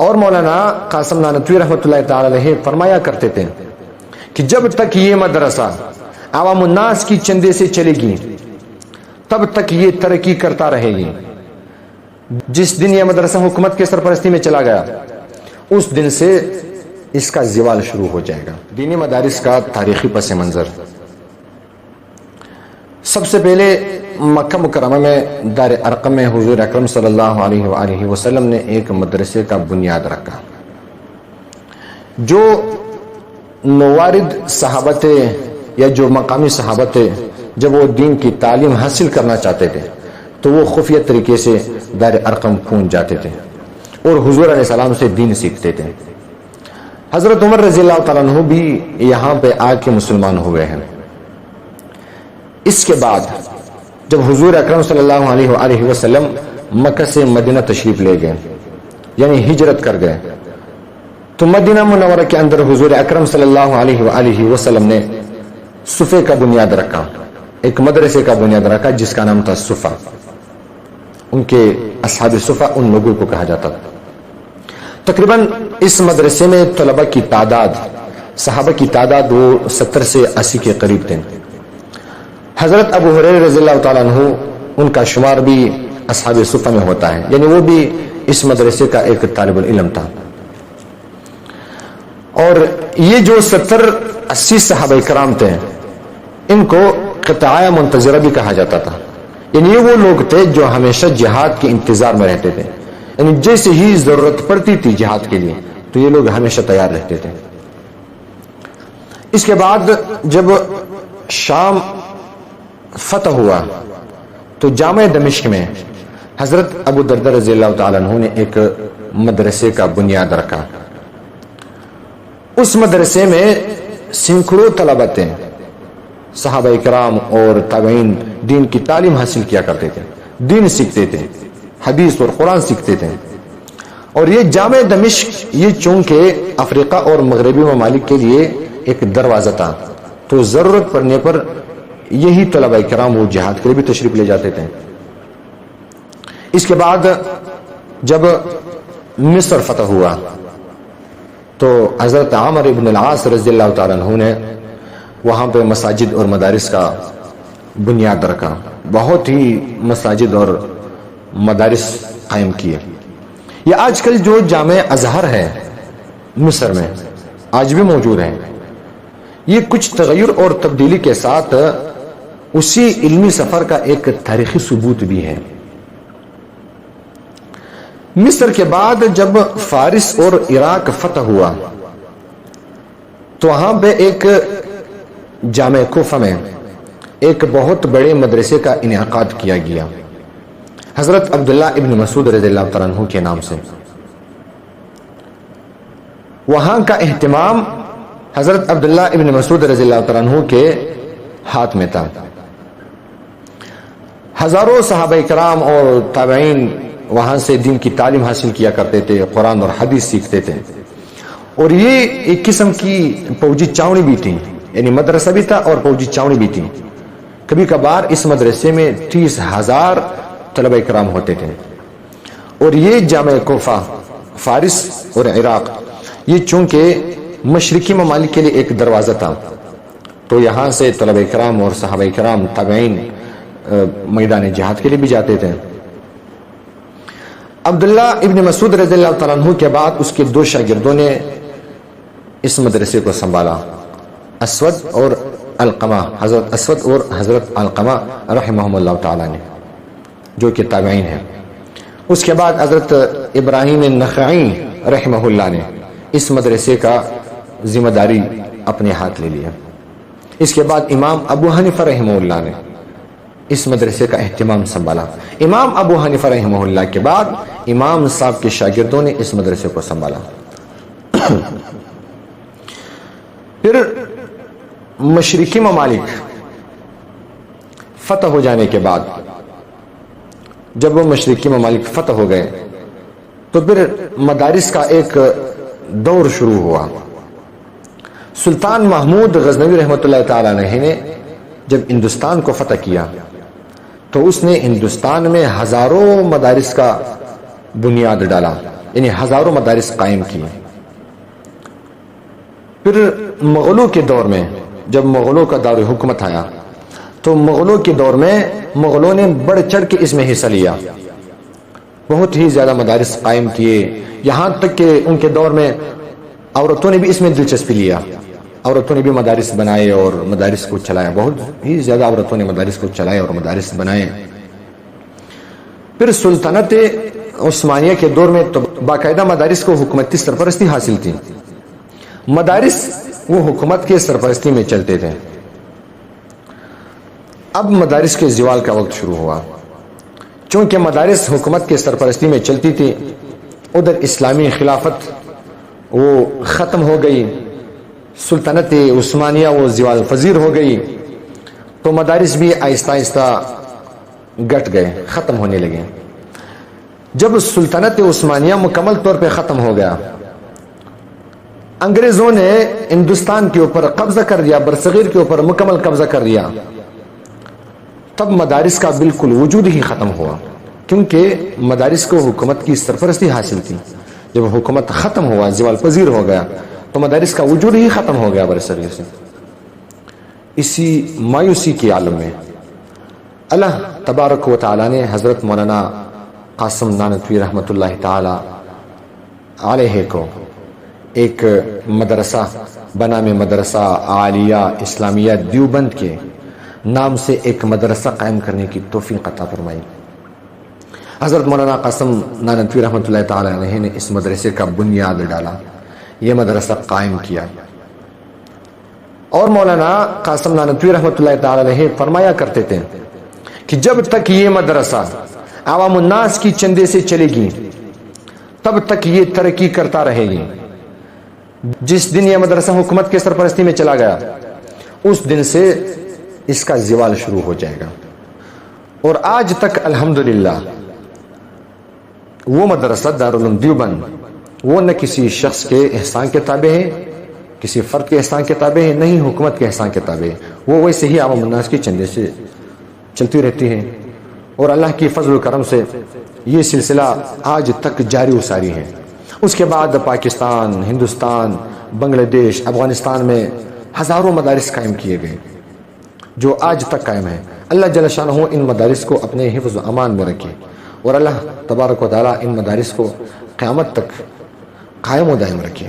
اور مولانا قاسم نانوتوی رحمۃ اللہ تعالی علیہ فرمایا کرتے تھے کہ جب تک یہ مدرسہ عوام الناس کی چندے سے چلے گی تب تک یہ ترقی کرتا رہے گی. جس دن یہ مدرسہ حکومت کے سرپرستی میں چلا گیا اس دن سے اس کا زوال شروع ہو جائے گا. دینی مدارس کا تاریخی پس منظر. سب سے پہلے مکہ مکرمہ میں دار ارقم میں حضور اکرم صلی اللہ علیہ وآلہ وسلم نے ایک مدرسے کا بنیاد رکھا. جو نوارد صحابہ تھے یا جو مقامی صحابہ تھے جب وہ دین کی تعلیم حاصل کرنا چاہتے تھے تو وہ خفیہ طریقے سے دار ارقم پہنچ جاتے تھے اور حضور علیہ السلام سے دین سیکھتے تھے. حضرت عمر رضی اللہ تعالیٰ عنہ بھی یہاں پہ آ کے مسلمان ہوئے ہیں. اس کے بعد جب حضور اکرم صلی اللہ علیہ وآلہ وسلم مکہ سے مدینہ تشریف لے گئے یعنی ہجرت کر گئے تو مدینہ منورہ کے اندر حضور اکرم صلی اللہ علیہ وآلہ وسلم نے صفے کا بنیاد رکھا. ایک مدرسے کا بنیاد رکھا جس کا نام تھا صفہ. ان کے اصحاب صفہ ان لوگوں کو کہا جاتا تھا. تقریباً اس مدرسے میں طلبہ کی تعداد صحابہ کی تعداد وہ 70 سے 80 کے قریب تھے. حضرت ابو ہریرہ رضی اللہ تعالیٰ عنہ ان کا شمار بھی اصحاب صفہ میں ہوتا ہے یعنی وہ بھی اس مدرسے کا ایک طالب العلم تھا. اور یہ جو 70-80 صحابہ کرام تھے ان کو قطاع منتظرہ بھی کہا جاتا تھا. یعنی یہ وہ لوگ تھے جو ہمیشہ جہاد کے انتظار میں رہتے تھے. یعنی جیسے ہی ضرورت پڑتی تھی جہاد کے لیے تو یہ لوگ ہمیشہ تیار رہتے تھے. اس کے بعد جب شام فتح ہوا تو جامع دمشق میں حضرت ابو دردہ رضی اللہ تعالیٰ عنہ نے ایک مدرسے کا بنیاد رکھا. اس مدرسے میں سینکڑوں طلبہ تھے. صحابہ کرام اور تابعین دین کی تعلیم حاصل کیا کرتے تھے, دین سیکھتے تھے, حدیث اور قرآن سیکھتے تھے. اور یہ جامع دمشق یہ چونکہ افریقہ اور مغربی ممالک کے لیے ایک دروازہ تھا تو ضرورت پڑنے پر یہی طلبہ کرام وہ جہاد کے لیے بھی تشریف لے جاتے تھے. اس کے بعد جب مصر فتح ہوا تو حضرت عامر ابن العاص رضی اللہ تعالیٰ عنہ نے وہاں پہ مساجد اور مدارس کا بنیاد رکھا. بہت ہی مساجد اور مدارس قائم کیے. یہ آج کل جو جامع ازہر ہے مصر میں آج بھی موجود ہے. یہ کچھ تغیر اور تبدیلی کے ساتھ اسی علمی سفر کا ایک تاریخی ثبوت بھی ہے. مصر کے بعد جب فارس اور عراق فتح ہوا تو وہاں پہ ایک جامع کوفہ میں ایک بہت بڑے مدرسے کا انعقاد کیا گیا حضرت عبداللہ ابن مسعود رضی اللہ تعالیٰ عنہ کے نام سے. وہاں کا اہتمام حضرت عبداللہ ابن مسعود رضی اللہ تعالیٰ عنہ کے ہاتھ میں تھا. ہزاروں صحابہ کرام اور تابعین وہاں سے دین کی تعلیم حاصل کیا کرتے تھے, قرآن اور حدیث سیکھتے تھے. اور یہ ایک قسم کی فوجی چاونی بھی تھی, یعنی مدرسہ بھی تھا اور فوجی چاونی بھی تھی. کبھی کبھار اس مدرسے میں 30,000 طلبہ کرام ہوتے تھے. اور یہ جامع کوفہ فارس اور عراق یہ چونکہ مشرقی ممالک کے لیے ایک دروازہ تھا تو یہاں سے طلبہ کرام اور صحابہ کرام تابعین میدان جہاد کے لیے بھی جاتے تھے. عبداللہ ابن مسعود رضی اللہ تعالیٰ عنہ کے بعد اس کے 2 شاگردوں نے اس مدرسے کو سنبھالا, اسود اور علقمہ, حضرت اسود اور حضرت علقمہ رحمہم اللہ تعالیٰ نے جو کہ تابعین ہیں. اس کے بعد حضرت ابراہیم النخعی رحمہ اللہ نے اس مدرسے کا ذمہ داری اپنے ہاتھ لے لیا. اس کے بعد امام ابو حنیفہ رحمہ اللہ نے اس مدرسے کا اہتمام سنبھالا. امام ابو حنیفہ رحمہ اللہ کے بعد امام صاحب کے شاگردوں نے اس مدرسے کو سنبھالا. پھر مشرقی ممالک فتح ہو جانے کے بعد جب وہ مشرقی ممالک فتح ہو گئے تو پھر مدارس کا ایک دور شروع ہوا. سلطان محمود غزنوی رحمۃ اللہ تعالی علیہ نے جب ہندوستان کو فتح کیا تو اس نے ہندوستان میں ہزاروں مدارس کا بنیاد ڈالا. یعنی ہزاروں مدارس قائم کیے. پھر مغلوں کے دور میں جب مغلوں کا دور حکومت آیا تو مغلوں کے دور میں مغلوں نے بڑھ چڑھ کے اس میں حصہ لیا, بہت ہی زیادہ مدارس قائم کیے, یہاں تک کہ ان کے دور میں عورتوں نے بھی اس میں دلچسپی لیا, عورتوں نے بھی مدارس بنائے اور مدارس کو چلایا, بہت ہی زیادہ عورتوں نے مدارس کو چلائے اور مدارس بنائے. پھر سلطنت عثمانیہ کے دور میں تو باقاعدہ مدارس کو حکومتی سرپرستی حاصل تھی, مدارس وہ حکومت کے سرپرستی میں چلتے تھے. اب مدارس کے زوال کا وقت شروع ہوا, چونکہ مدارس حکومت کے سرپرستی میں چلتی تھی, ادھر اسلامی خلافت وہ ختم ہو گئی, سلطنت عثمانیہ وہ زوال پذیر ہو گئی, تو مدارس بھی آہستہ آہستہ گٹ گئے, ختم ہونے لگے. جب سلطنت عثمانیہ مکمل طور پہ ختم ہو گیا, انگریزوں نے ہندوستان کے اوپر قبضہ کر دیا, برصغیر کے اوپر مکمل قبضہ کر دیا, تب مدارس کا بالکل وجود ہی ختم ہوا, کیونکہ مدارس کو حکومت کی سرپرستی حاصل تھی. جب حکومت ختم ہوا, زوال پذیر ہو گیا, تو مدارس کا وجود ہی ختم ہو گیا برصغیر سے. اسی مایوسی کے عالم میں اللہ تبارک و تعالی نے حضرت مولانا قاسم نانوتوی رحمۃ اللہ تعالی علیہ کو ایک مدرسہ بنام مدرسہ عالیہ اسلامیہ دیوبند کے نام سے ایک مدرسہ قائم کرنے کی توفیق عطا فرمائی. حضرت مولانا قاسم نانوتوی رحمۃ اللہ تعالی علیہ نے اس مدرسے کا بنیاد ڈالا, یہ مدرسہ قائم کیا. اور مولانا قاسم نانوتوی رحمۃ اللہ تعالی علیہ فرمایا کرتے تھے کہ جب تک یہ مدرسہ عوام الناس کی چندے سے چلے گی تب تک یہ ترقی کرتا رہے گی. جس دن یہ مدرسہ حکومت کے سرپرستی میں چلا گیا, اس دن سے اس کا زوال شروع ہو جائے گا. اور آج تک الحمدللہ وہ مدرسہ دارالعلوم دیوبند وہ نہ کسی شخص کے احسان کے تابع ہے, کسی فرد کے احسان کے تابع ہے, نہیں حکومت کے احسان کے تابع ہے, وہ ویسے ہی عوام الناس کے چندے سے چلتی رہتی ہے. اور اللہ کی فضل و کرم سے یہ سلسلہ آج تک جاری و ساری ہے. اس کے بعد پاکستان, ہندوستان, بنگلہ دیش, افغانستان میں ہزاروں مدارس قائم کیے گئے جو آج تک قائم ہیں. اللہ جل شانہ ان مدارس کو اپنے حفظ و امان میں رکھے, اور اللہ تبارک و تعالی ان مدارس کو قیامت تک قائم و دائم رکھے.